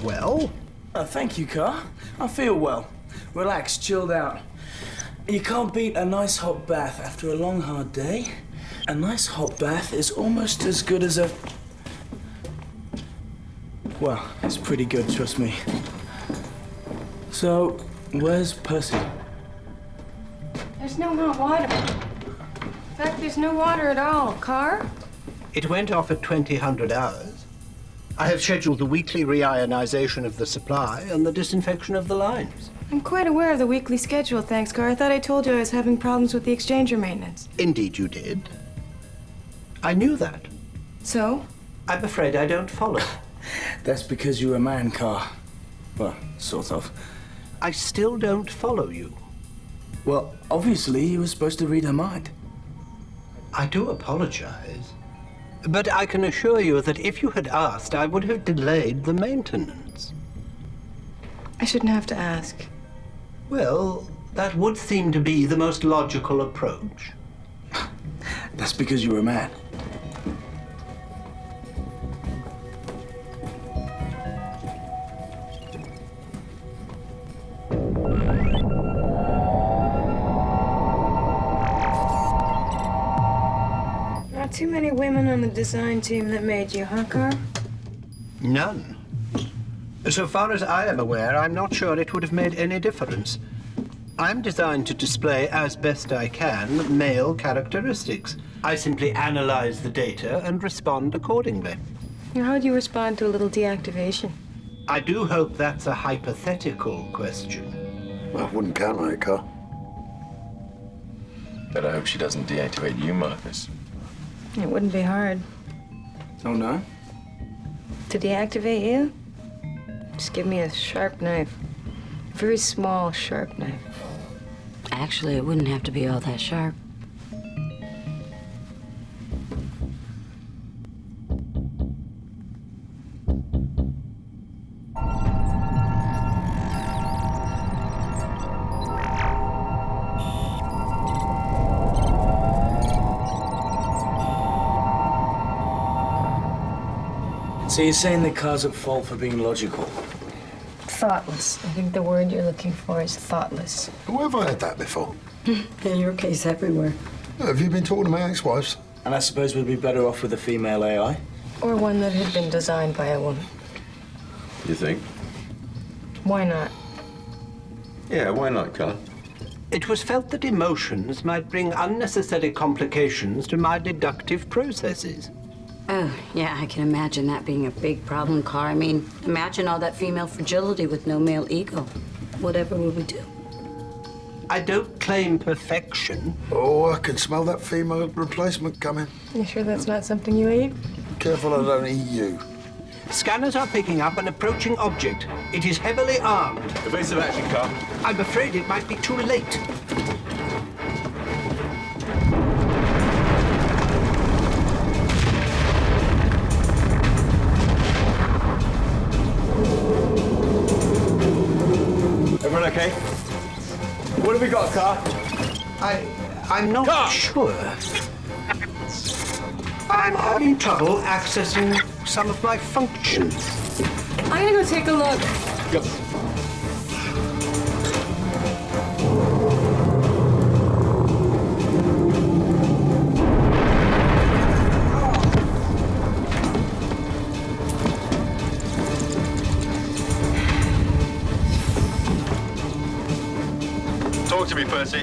Well? Thank you, Car. I feel well. Relaxed, chilled out. You can't beat a nice hot bath after a long, hard day. A nice hot bath is almost as good as a... Well, it's pretty good, trust me. So, where's Percy? There's no hot water. In fact, there's no water at all. Car? It went off at 2000 hours. I have scheduled the weekly reionization of the supply and the disinfection of the lines. I'm quite aware of the weekly schedule, thanks, Car. I thought I told you I was having problems with the exchanger maintenance. Indeed you did. I knew that. So? I'm afraid I don't follow. That's because you're a man, Car. Well, sort of. I still don't follow you. Well, obviously you were supposed to read her mind. I do apologize. But I can assure you that if you had asked, I would have delayed the maintenance. I shouldn't have to ask. Well, that would seem to be the most logical approach. That's because you're a man. Not too many women on the design team that made you, huh, Car? None. So far as I am aware, I'm not sure it would have made any difference. I'm designed to display, as best I can, male characteristics. I simply analyze the data and respond accordingly. How would you respond to a little deactivation? I do hope that's a hypothetical question. I wouldn't count on it, Carl. But I hope she doesn't deactivate you, Marcus. It wouldn't be hard. Oh, no? To deactivate you? Just give me a sharp knife. A very small, sharp knife. Actually, it wouldn't have to be all that sharp. So you're saying the car's at fault for being logical? Thoughtless. I think the word you're looking for is thoughtless. Where have I heard that before? In your case, everywhere. Have you been talking to my ex-wives? And I suppose we'd be better off with a female AI? Or one that had been designed by a woman. You think? Why not? Yeah, why not, Carl? It was felt that emotions might bring unnecessary complications to my deductive processes. Oh, yeah, I can imagine that being a big problem, Car. I mean, imagine all that female fragility with no male ego. Whatever would we do? I don't claim perfection. Oh, I can smell that female replacement coming. You sure that's not something you eat? Careful I don't eat you. Scanners are picking up an approaching object. It is heavily armed. Evasive action, Carl. I'm afraid it might be too late. Everyone okay? What have we got, Car? I'm not Car! sure. I'm having trouble accessing some of my functions. I'm gonna go take a look. Go. Percy.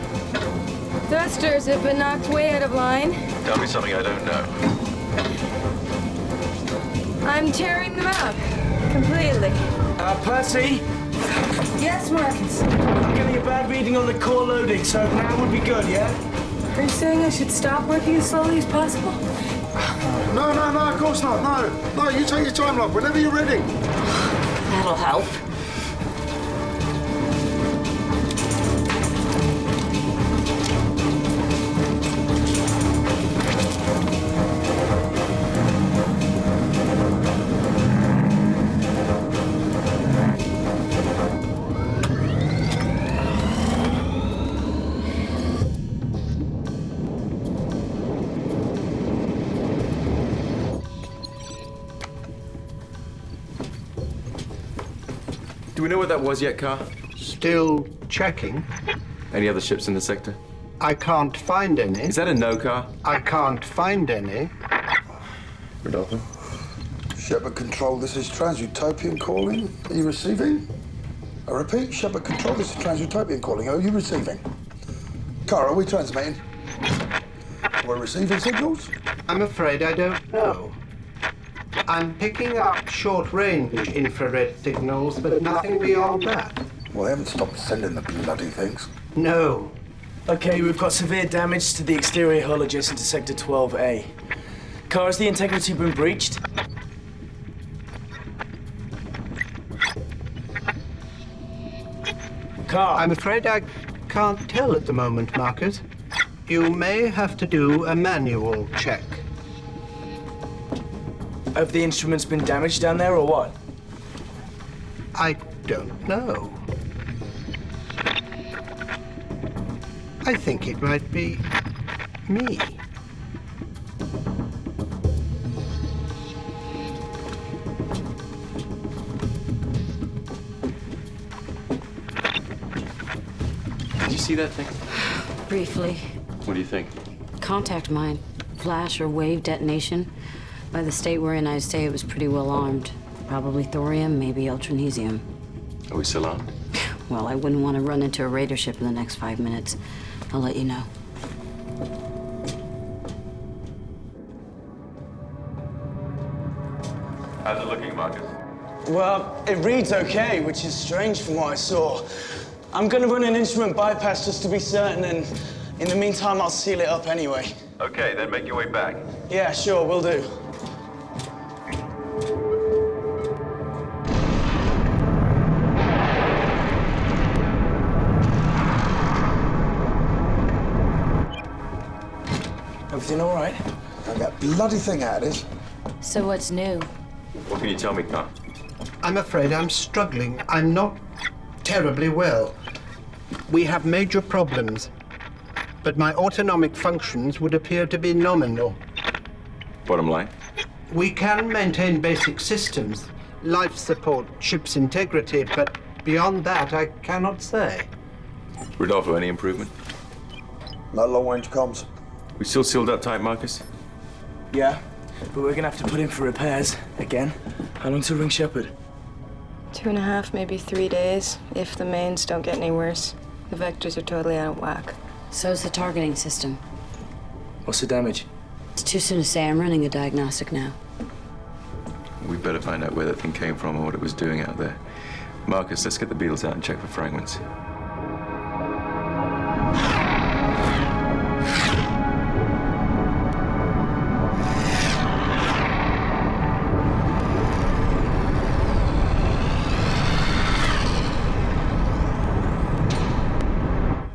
Thrusters have been knocked way out of line. Tell me something I don't know. I'm tearing them out. Completely. Percy, Yes, Marcus. I'm getting a bad reading on the core loading, so now would be good, yeah? Are you saying I should stop working as slowly as possible? No, of course not. No, you take your time, love, whenever you're ready. That'll help. Do we know what that was yet, Carr? Still checking. Any other ships in the sector? I can't find any. Is that a no, Carr? I can't find any. Rodolfo? Shepard Control, this is Transutopian calling. Are you receiving? I repeat, Shepard Control, this is Transutopian calling. Are you receiving? Cara, are we transmitting? We're receiving signals? I'm afraid I don't know. I'm picking up short-range infrared signals, but nothing beyond that. Well, they haven't stopped sending the bloody things. No. Okay, we've got severe damage to the exterior hull adjacent to Sector 12A. Car, has the integrity been breached? Car, I'm afraid I can't tell at the moment, Marcus. You may have to do a manual check. have the instruments been damaged down there or what? I don't know. I think it might be me. Did you see that thing? Briefly. What do you think? Contact mine. Flash or wave detonation. By the state we're in, I'd say it was pretty well armed. Probably thorium, maybe ultranesium. Are we still armed? Well, I wouldn't want to run into a raider ship in the next 5 minutes. I'll let you know. How's it looking, Marcus? Well, it reads okay, which is strange from what I saw. I'm gonna run an instrument bypass just to be certain, and in the meantime, I'll seal it up anyway. Okay, then make your way back. Yeah, sure, will do. Everything all right? Now that bloody thing out of this. So what's new? What can you tell me, Carl? I'm afraid I'm struggling. I'm not terribly well. We have major problems, but my autonomic functions would appear to be nominal. Bottom line? We can maintain basic systems, life support, ship's integrity, but beyond that, I cannot say. Rodolfo, any improvement? No long-range comms. We still sealed up tight, Marcus? Yeah, but we're gonna have to put in for repairs again. How long till ring Shepard? 2.5, maybe 3 days, if the mains don't get any worse. The vectors are totally out of whack. So's the targeting system. What's the damage? It's too soon to say. I'm running a diagnostic now. We better find out where that thing came from and what it was doing out there. Marcus, let's get the beetles out and check for fragments.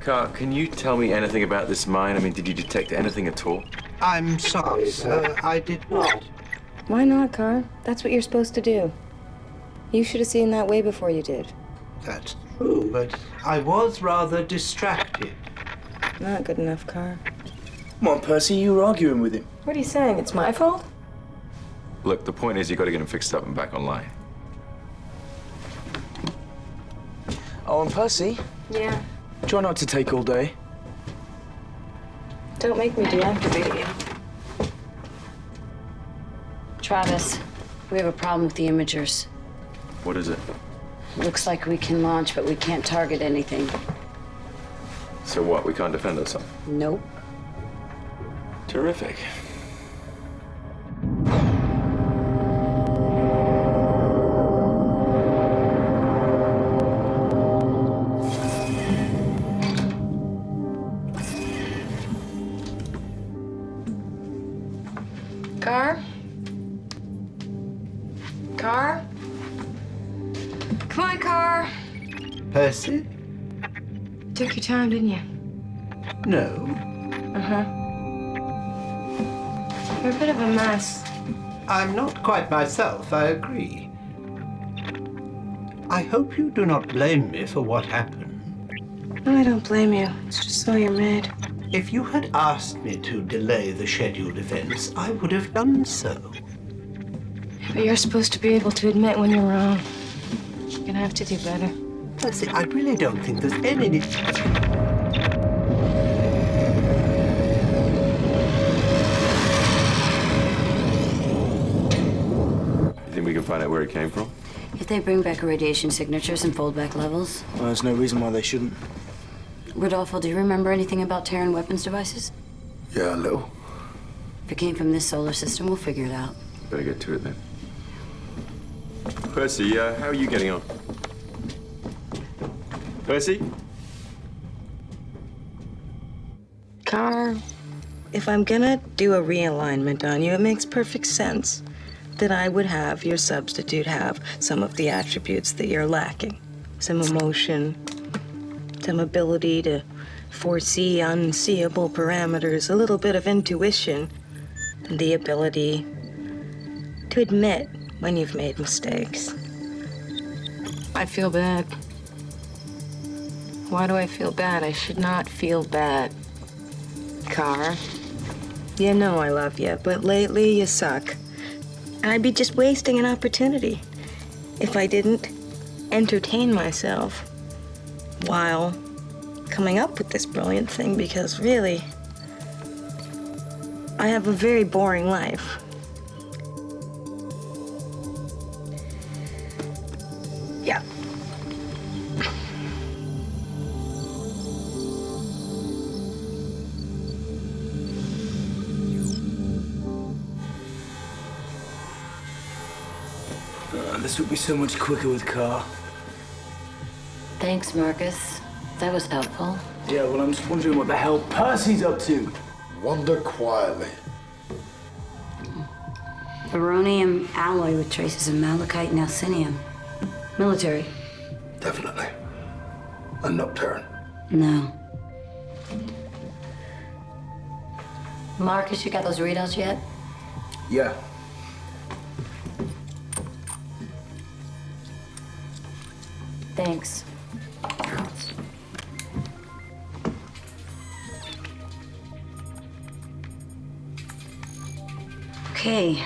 Carl, can you tell me anything about this mine? I mean, did you detect anything at all? I'm sorry, sir. I did not. Why not, Carr? That's what you're supposed to do. You should have seen that way before you did. That's true, but I was rather distracted. Not good enough, Carr. Come on, Percy, you were arguing with him. What are you saying? It's my fault? Look, the point is you got to get them fixed up and back online. Oh, and Percy, Yeah. try not to take all day. Don't make me deactivate you. Travis, we have a problem with the imagers. What is it? Looks like we can launch, but we can't target anything. So what, we can't defend ourselves? Nope. Terrific. Car? Car? Come on, Car. Percy? Took your time, didn't you? No. Uh-huh. You're a bit of a mess. I'm not quite myself, I agree. I hope you do not blame me for what happened. No, I don't blame you. It's just so you're mad. If you had asked me to delay the scheduled events, I would have done so. But you're supposed to be able to admit when you're wrong. You're gonna have to do better. Percy, I really don't think there's any need. You think we can find out where it came from? If they bring back radiation signatures and fold back levels. Well, there's no reason why they shouldn't. Rodolfo, do you remember anything about Terran weapons devices? Yeah, a little. If it came from this solar system, we'll figure it out. Better get to it then. Percy, how are you getting on? Percy? Car, if I'm gonna do a realignment on you, it makes perfect sense that I would have your substitute have some of the attributes that you're lacking. Some emotion, some ability to foresee unseeable parameters, a little bit of intuition, and the ability to admit when you've made mistakes. I feel bad. Why do I feel bad? I should not feel bad. Car, you know I love you, but lately you suck. And I'd be just wasting an opportunity if I didn't entertain myself while coming up with this brilliant thing, because really, I have a very boring life. Yeah. This would be so much quicker with Car. Thanks, Marcus. That was helpful. Yeah, well, I'm just wondering what the hell Percy's up to. Wander quietly. Baronium alloy with traces of malachite and alcinium. Military? Definitely. A nocturne. No. Marcus, you got those readouts yet? Yeah. Thanks. Okay.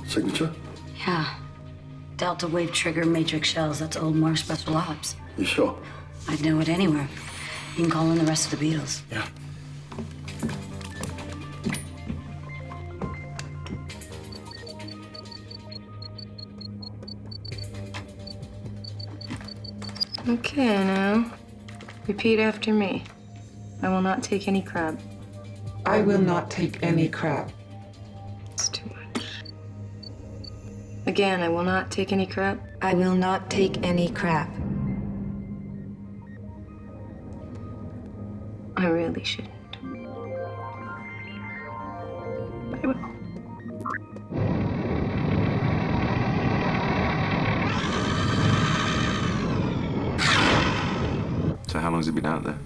Signature? Yeah. Delta wave trigger matrix shells. That's old Mars Special Ops. You sure? I'd know it anywhere. You can call in the rest of the Beatles. Yeah. Okay, now. Repeat after me. I will not take any crap. I will not take any crap. It's too much. Again, I will not take any crap. I will not take any crap. I really shouldn't. I will. So how long's it been out there?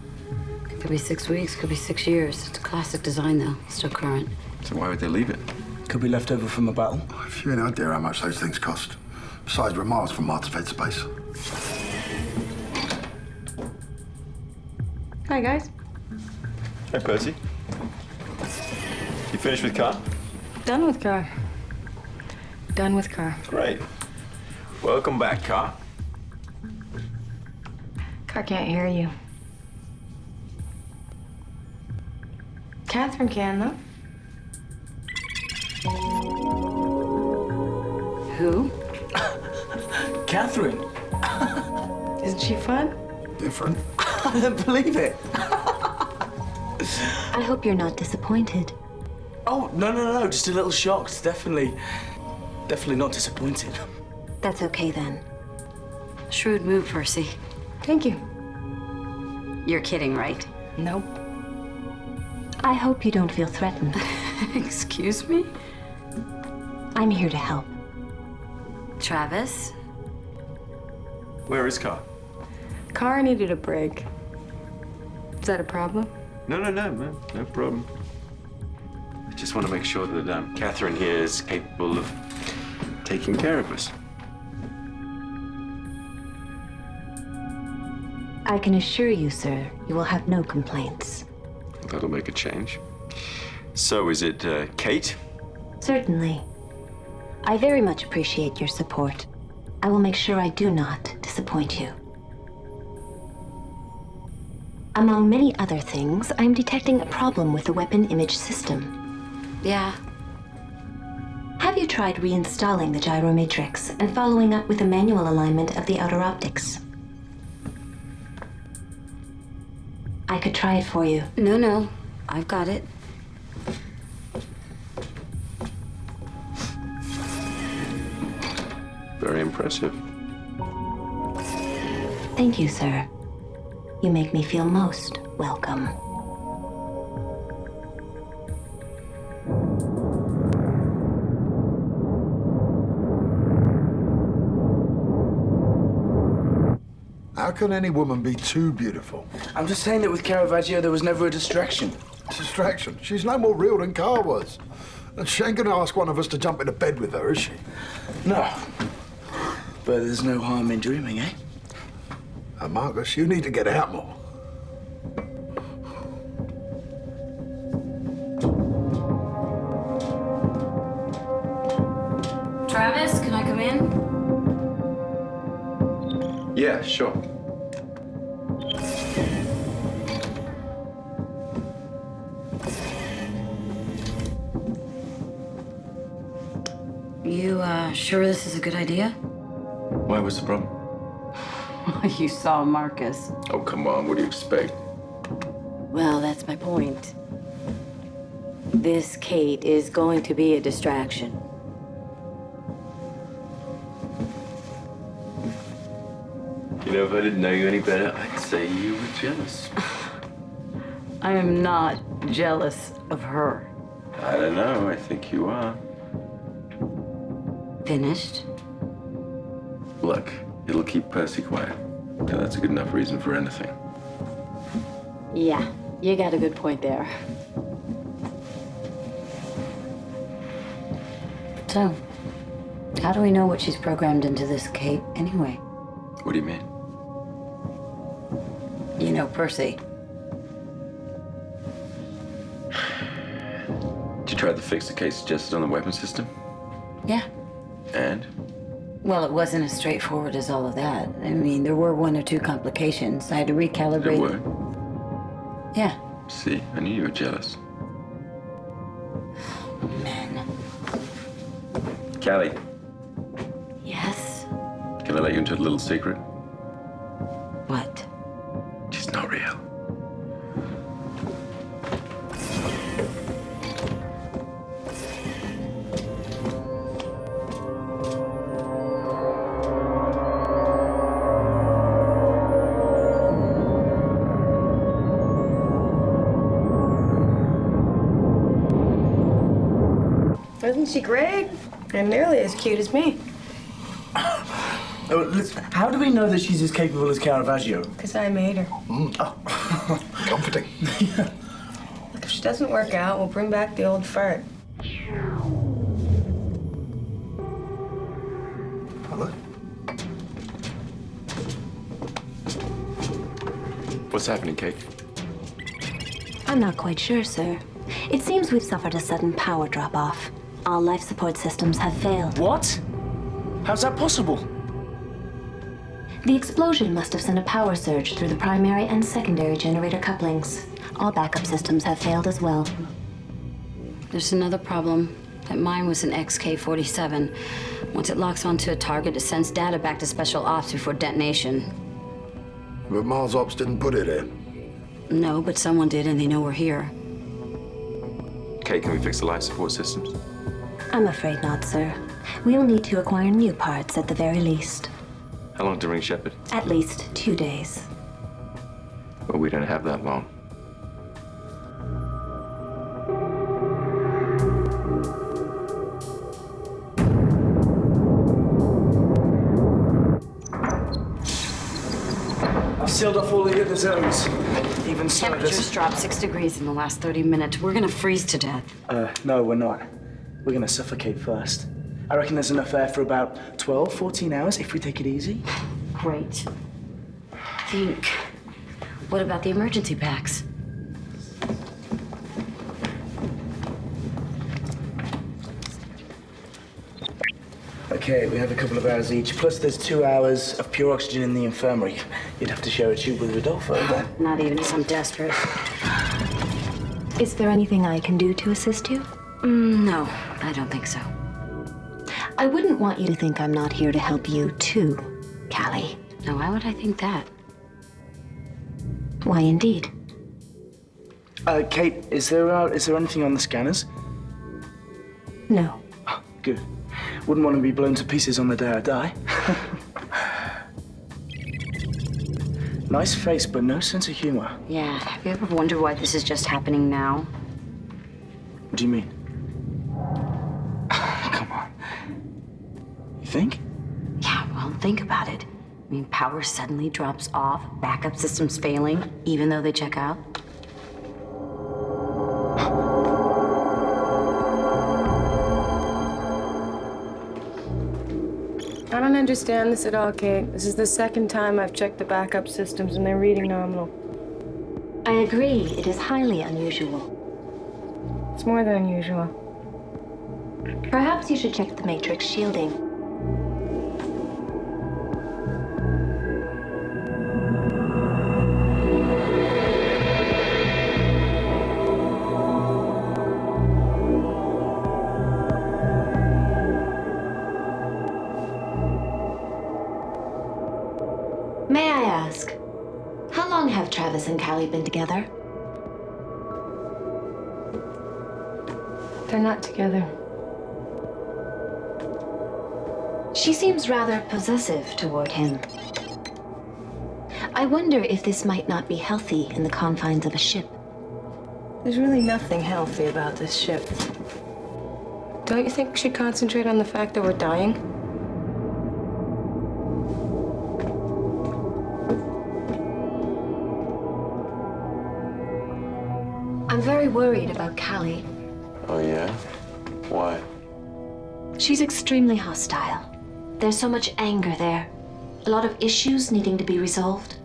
Could be 6 weeks, could be 6 years. It's a classic design, though. Still current. So why would they leave it? Could be left over from a battle. If you had any idea how much those things cost. Besides, we're miles from Mars fed space. Hi, guys. Hey, Percy. You finished with Car? Done with Car. Done with Car. Great. Welcome back, Car. Car can't hear you. Catherine can, though. Who? Catherine. Isn't she fun? Different. I don't believe it. I hope you're not disappointed. Oh, no, just a little shocked. Definitely not disappointed. That's okay then. Shrewd move, Percy. Thank you. You're kidding, right? Nope. I hope you don't feel threatened. Excuse me? I'm here to help. Travis? Where is Car? Car needed a break. Is that a problem? No problem. I just want to make sure that Catherine here is capable of taking care of us. I can assure you, sir, you will have no complaints. That'll make a change. So is it Kate? Certainly. I very much appreciate your support. I will make sure I do not disappoint you. Among many other things, I'm detecting a problem with the weapon image system. Yeah. Have you tried reinstalling the gyro matrix and following up with a manual alignment of the outer optics? I could try it for you. No. I've got it. Very impressive. Thank you, sir. You make me feel most welcome. How can any woman be too beautiful? I'm just saying that with Caravaggio, there was never a distraction. Distraction. She's no more real than Car was. And she ain't gonna ask one of us to jump into bed with her, is she? No. But there's no harm in dreaming, eh? Marcus, you need to get out more. Travis, can I come in? Yeah, sure. You, sure this is a good idea? Why was the problem? You saw Marcus. Oh, come on. What do you expect? Well, that's my point. This Kate is going to be a distraction. You know, if I didn't know you any better, I'd say you were jealous. I am not jealous of her. I don't know. I think you are. Finished? Look, it'll keep Percy quiet. Now, that's a good enough reason for anything. Yeah, you got a good point there. So, how do we know what she's programmed into this Kate anyway? What do you mean? You know, Percy. Did you try the fix the case suggested on the weapon system? Yeah. And? Well, it wasn't as straightforward as all of that. I mean, there were one or two complications. I had to recalibrate. There were? Yeah. See, I knew you were jealous. Man. Callie, Yes? can I let you into a little secret? What? She's not real. Isn't she great? And nearly as cute as me. Oh, listen, how do we know that she's as capable as Caravaggio? Because I made her. Comforting. Look, if she doesn't work out, we'll bring back the old fart. Hello? What's happening, Kate? I'm not quite sure, sir. It seems we've suffered a sudden power drop-off. All life support systems have failed. What? How's that possible? The explosion must have sent a power surge through the primary and secondary generator couplings. All backup systems have failed as well. There's another problem. That mine was an XK-47. Once it locks onto a target, it sends data back to Special Ops before detonation. But Mars Ops didn't put it here. No, but someone did, and they know we're here. Kate, can we fix the life support systems? I'm afraid not, sir. We'll need to acquire new parts at the very least. How long to ring Shepard? At least 2 days. Well, we don't have that long. I've sealed off all the other zones. Even so, Temperatures dropped 6 degrees in the last 30 minutes. We're gonna freeze to death. No, we're not. We're gonna suffocate first. I reckon there's enough air for about 12, 14 hours if we take it easy. Great. Think. What about the emergency packs? Okay, we have a couple of hours each. Plus, there's 2 hours of pure oxygen in the infirmary. You'd have to share a tube with Rodolfo, but... Not even if I'm desperate. Is there anything I can do to assist you? No, I don't think so. I wouldn't want you to think I'm not here to help you, too, Callie. Now, why would I think that? Why, indeed. Kate, is there anything on the scanners? No. Oh, good. Wouldn't want to be blown to pieces on the day I die. Nice face, but no sense of humor. Yeah, have you ever wondered why this is just happening now? What do you mean? Come on. You think? Yeah, well, think about it. I mean, power suddenly drops off, backup systems failing, even though they check out. I don't understand this at all, Kate. This is the second time I've checked the backup systems and they're reading nominal. I agree. It is highly unusual. It's more than unusual. Perhaps you should check the matrix shielding. May I ask, how long have Travis and Callie been together? They're not together. She seems rather possessive toward him. I wonder if this might not be healthy in the confines of a ship. There's really nothing healthy about this ship. Don't you think we should concentrate on the fact that we're dying? I'm very worried about Callie. Oh, yeah? Why? She's extremely hostile. There's so much anger there. A lot of issues needing to be resolved.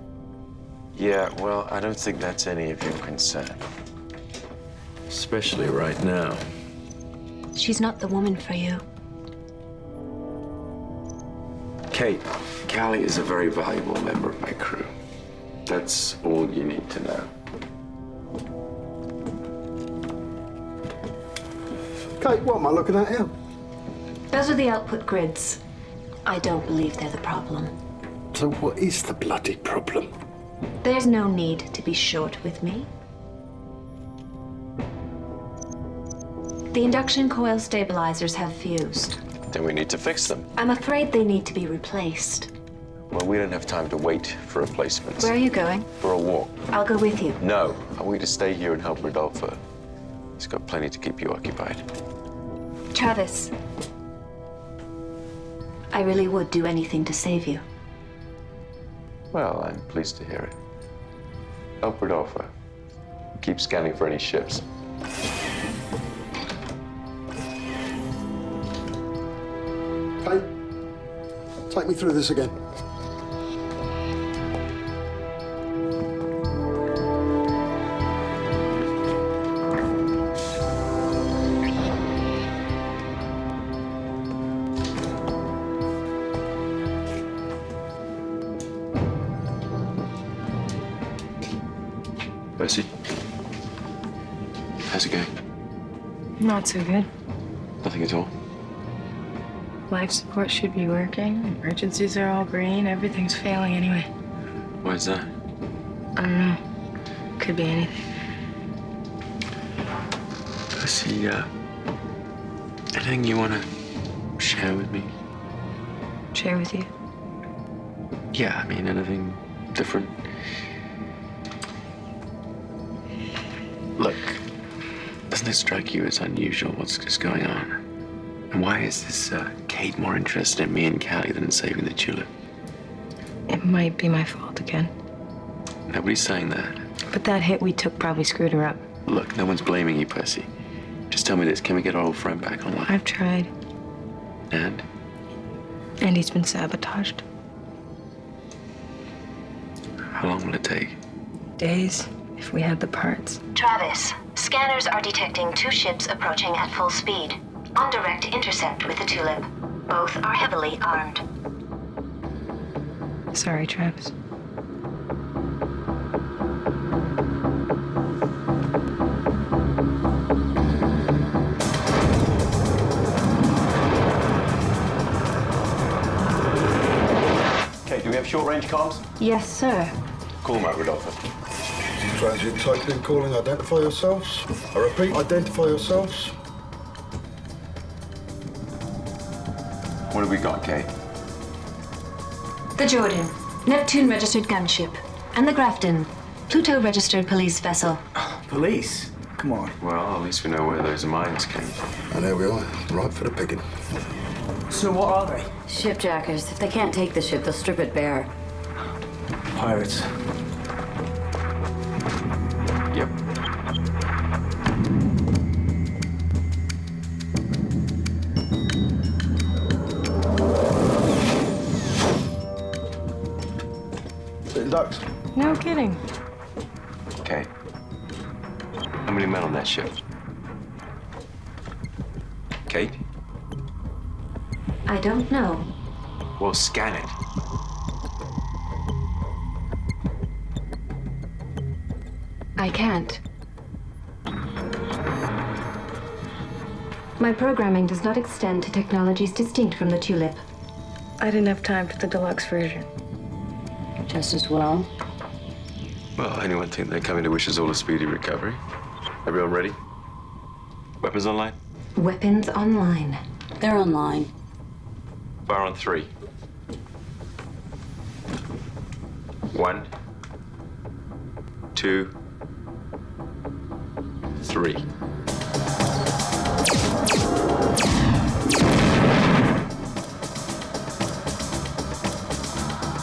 Yeah, well, I don't think that's any of your concern. Especially right now. She's not the woman for you. Kate, Callie is a very valuable member of my crew. That's all you need to know. Kate, what am I looking at here? Those are the output grids. I don't believe they're the problem. So what is the bloody problem? There's no need to be short with me. The induction coil stabilizers have fused. Then we need to fix them. I'm afraid they need to be replaced. Well, we don't have time to wait for replacements. Where are you going? For a walk. I'll go with you. No, I want you to stay here and help Rodolfo. He's got plenty to keep you occupied. Travis, I really would do anything to save you. Well, I'm pleased to hear it. Help Rodolfo. Keep scanning for any ships. Kate, take me through this again. Percy, how's it going? Not so good. Nothing at all. Life support should be working. Emergencies are all green. Everything's failing anyway. Why is that? I don't know. Could be anything. Percy, anything you want to share with me? Share with you. Yeah, I mean, anything different? Look, doesn't it strike you as unusual what's just going on? And why is this Kate more interested in me and Callie than in saving the tulip? It might be my fault again. Nobody's saying that. But that hit we took probably screwed her up. Look, no one's blaming you, Percy. Just tell me this, can we get our old friend back online? I've tried. And? And he's been sabotaged. How long will it take? Days, if we had the parts. Travis, scanners are detecting 2 ships approaching at full speed. On direct intercept with the Tulip. Both are heavily armed. Sorry, Travis. Okay, do we have short-range comms? Yes, sir. Call them out, Rodolfo. Transit typing calling, identify yourselves. I repeat, identify yourselves. What have we got, Kate? The Jordan, Neptune-registered gunship. And the Grafton, Pluto-registered police vessel. Police? Come on. Well, at least we know where those mines came from. And there we are, right for the picking. So what are they? Shipjackers. If they can't take the ship, they'll strip it bare. Pirates. Yep. Sitting ducks. No kidding. Okay. How many men on that ship? Kate? I don't know. Well, scan it. I can't. My programming does not extend to technologies distinct from the Tulip. I didn't have time for the deluxe version. Just as well. Well, anyone think they're coming to wish us all a speedy recovery? Everyone ready? Weapons online? Weapons online. They're online. Fire on 3. 1, 2, 3.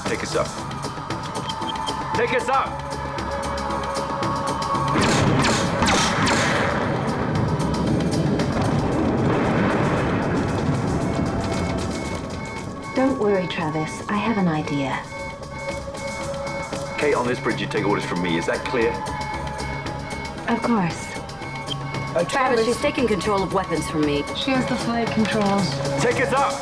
Take us up. Take us up! Don't worry, Travis. I have an idea. Kate, on this bridge, you take orders from me. Is that clear? Of course. Travis, she's taking control of weapons from me. She has the flight controls. Take us up!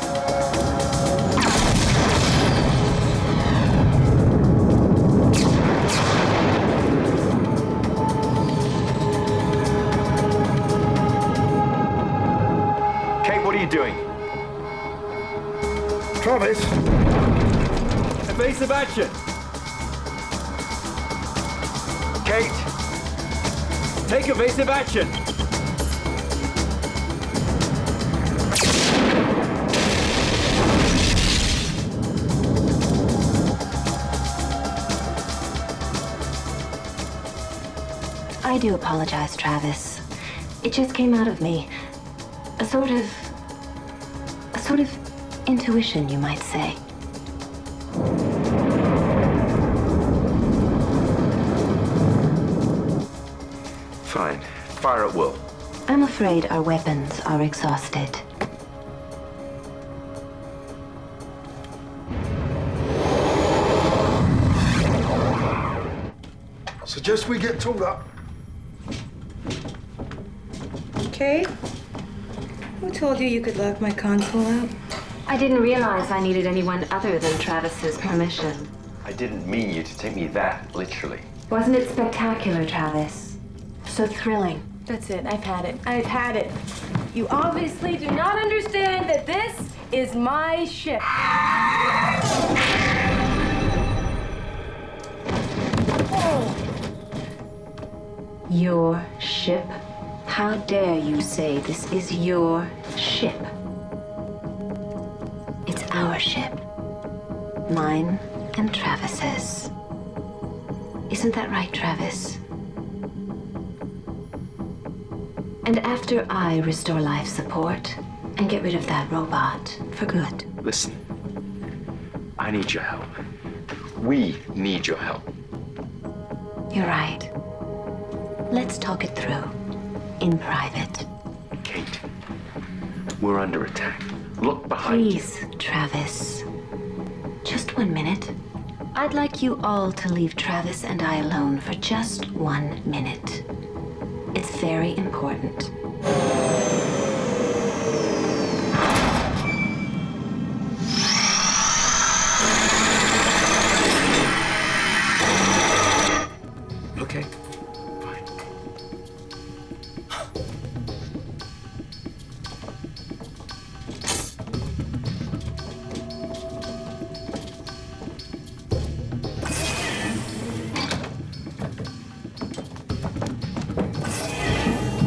Kate, what are you doing? Travis! Evasive action! Kate! Take evasive action! I do apologize, Travis. It just came out of me. A sort of intuition, you might say. Fine. Fire at will. I'm afraid our weapons are exhausted. Suggest we get tooled up. Kate? Who told you you could lock my console out? I didn't realize I needed anyone other than Travis's permission. I didn't mean you to take me that literally. Wasn't it spectacular, Travis? So thrilling. That's it. I've had it. I've had it. You obviously do not understand that this is my ship. Your ship? How dare you say this is your ship? It's our ship. Mine and Travis's. Isn't that right, Travis? And after I restore life support and get rid of that robot for good. Listen, I need your help. We need your help. You're right. Let's talk it through. In private. Kate, we're under attack. Look behind you. Please, Travis. Just 1 minute. I'd like you all to leave Travis and I alone for just 1 minute. It's very important. Okay, fine.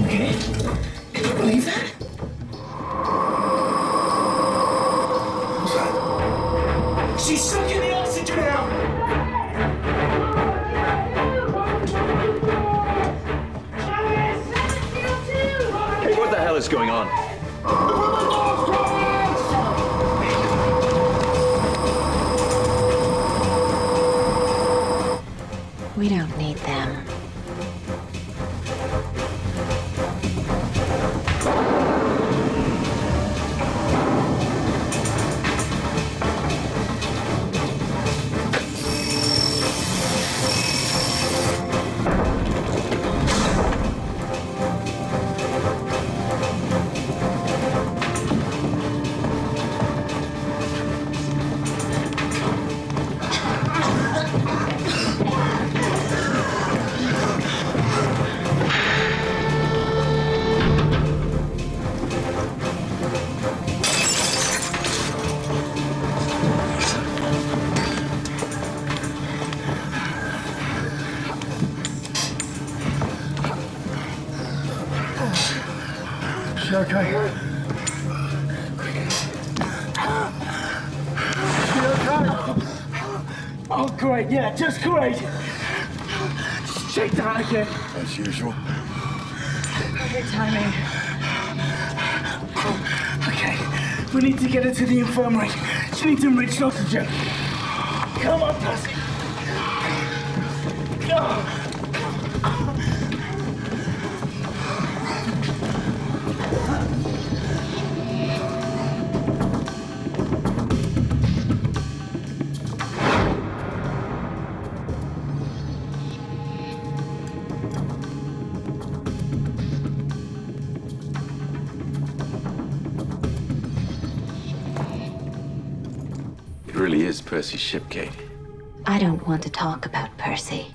Okay. Can you believe that? What's that? She's sucking the oxygen out! Hey, what the hell is going on? We don't need them. She okay? She okay? Oh, great. Yeah, just great. Shake down again. As usual. Perfect timing. Okay, we need to get her to the infirmary. She needs enriched oxygen. Come on, Percy. Go. It really is Percy's ship, Kate. I don't want to talk about Percy.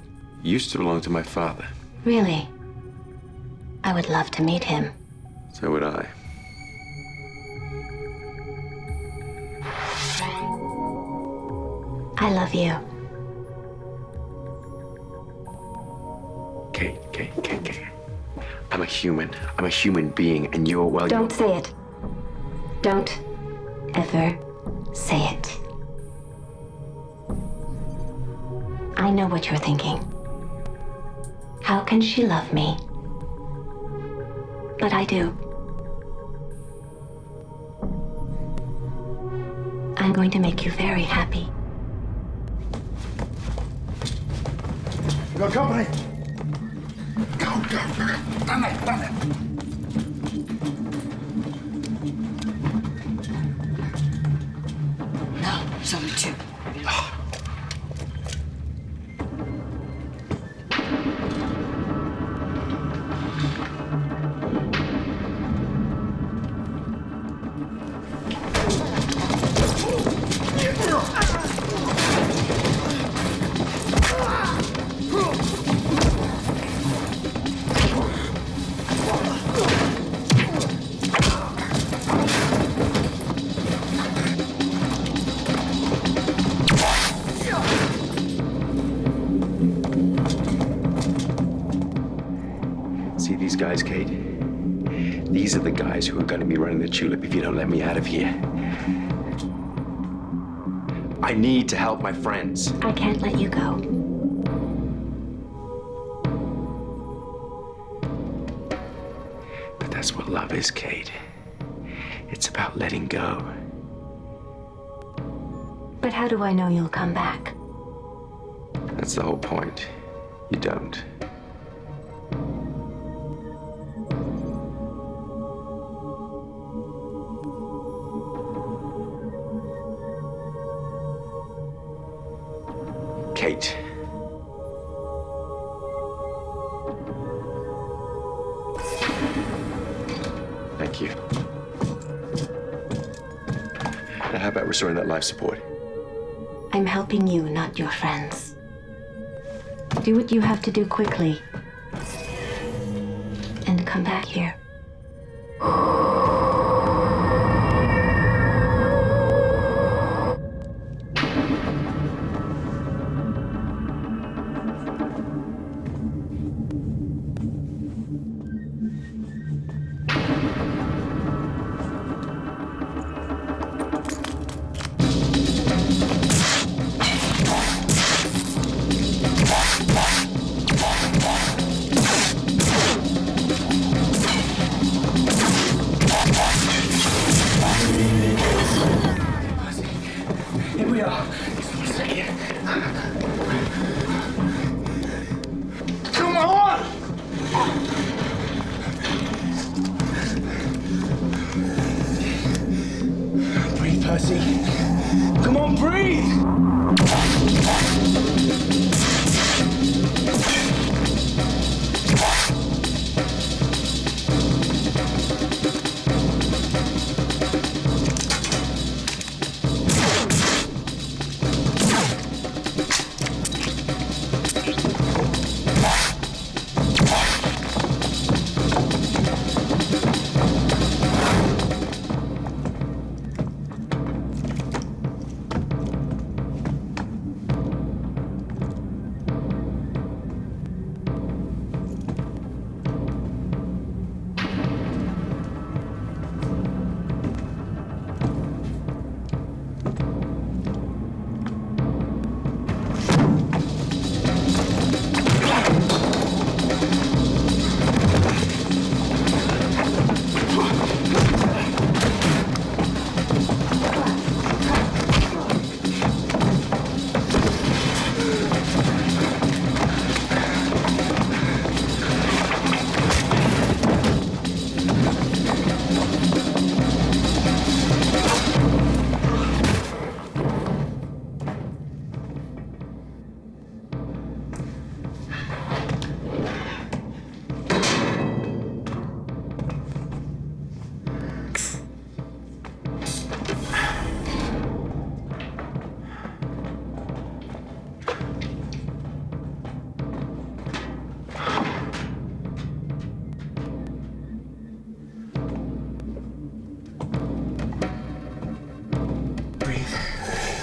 Used to belong to my father. Really? I would love to meet him. So would I. I love you. Kate. I'm a human. I'm a human being, and you're, well, Don't say it. Don't ever say it. I know what you're thinking. How can she love me? But I do. I'm going to make you very happy. You got company? Go. Done it. No, it's only two. guys, Kate? These are the guys who are going to be running the tulip if you don't let me out of here. I need to help my friends. I can't let you go. But that's what love is, Kate. It's about letting go. But how do I know you'll come back? That's the whole point. You don't. Kate. Thank you. Now, how about restoring that life support? I'm helping you, not your friends. Do what you have to do quickly. And come back here. Here we are. Just 1 second. Come on! Breathe, Percy. Come on, breathe!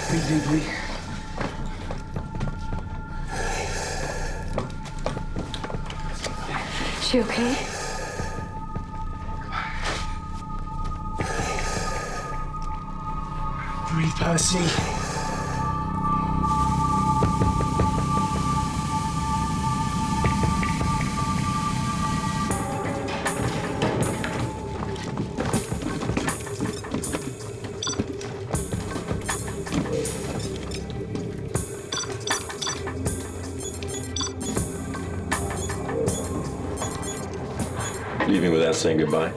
Breathe deeply. She okay? Breathe, Percy. Leaving without saying goodbye?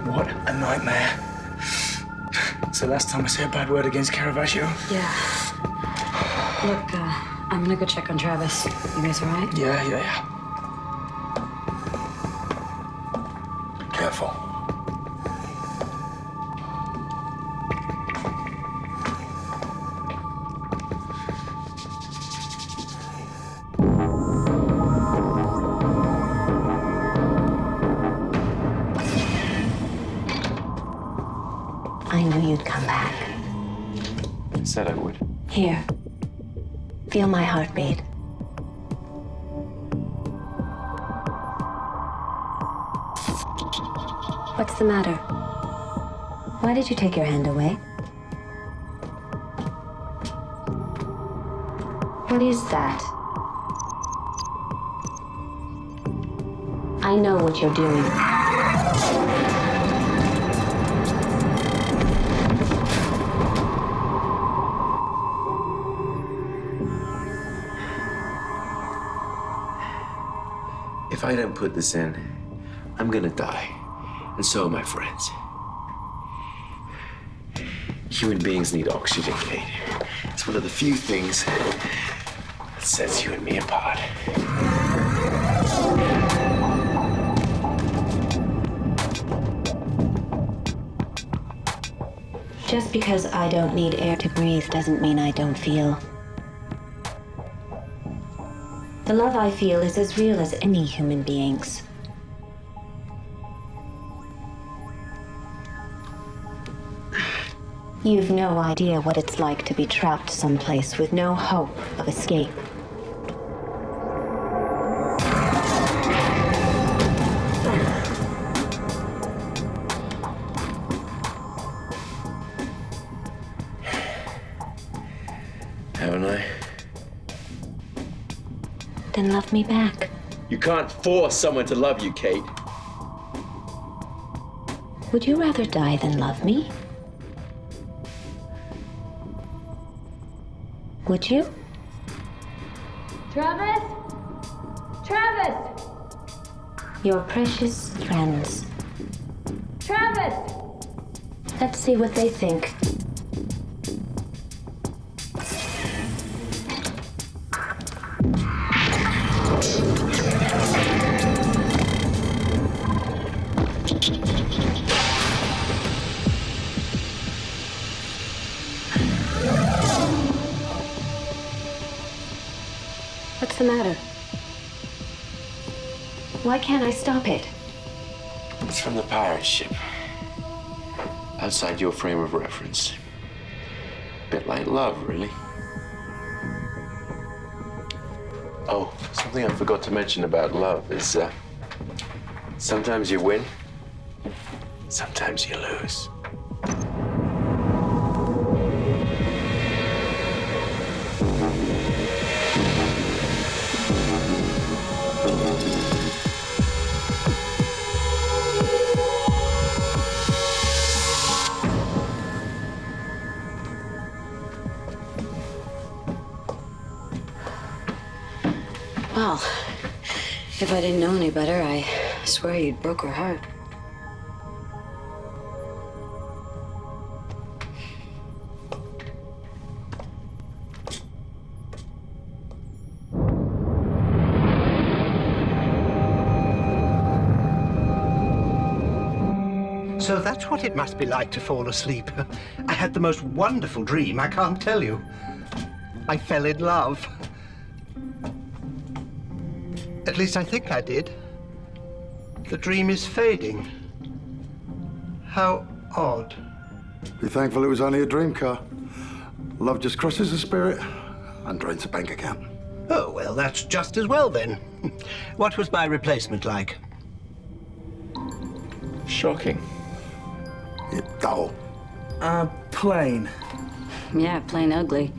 What a nightmare. It's the last time I say a bad word against Caravaggio. Yeah. Look, I'm gonna go check on Travis. You guys all right? Yeah. Careful. I knew you'd come back. Said I would. Here. Feel my heartbeat. What's the matter? Why did you take your hand away? What is that? I know what you're doing. If I don't put this in, I'm gonna die. And so are my friends. Human beings need oxygen, Kate. It's one of the few things that sets you and me apart. Just because I don't need air to breathe doesn't mean I don't feel. The love I feel is as real as any human being's. You've no idea what it's like to be trapped someplace with no hope of escape. Haven't I? Then love me back. You can't force someone to love you, Kate. Would you rather die than love me? Would you? Travis? Travis! Your precious friends. Travis! Let's see what they think. What's the matter? Why can't I stop it? It's from the pirate ship. Outside your frame of reference. Bit like love, really. Oh, something I forgot to mention about love is, sometimes you win, sometimes you lose. Well, if I didn't know any better, I swear you'd broke her heart. So that's what it must be like to fall asleep. I had the most wonderful dream, I can't tell you. I fell in love. At least I think I did. The dream is fading. How odd. Be thankful it was only a dream, car. Love just crosses the spirit and drains the bank account. Oh, well, that's just as well then. What was my replacement like? Shocking. You dull. Plain. Yeah, plain ugly.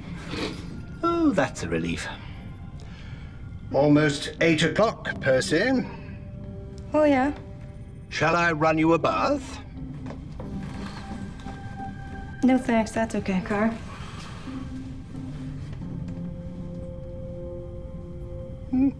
Oh, that's a relief. Almost 8 o'clock, Percy. Oh, yeah? Shall I run you a bath? No, thanks. That's okay, Car. Hmm.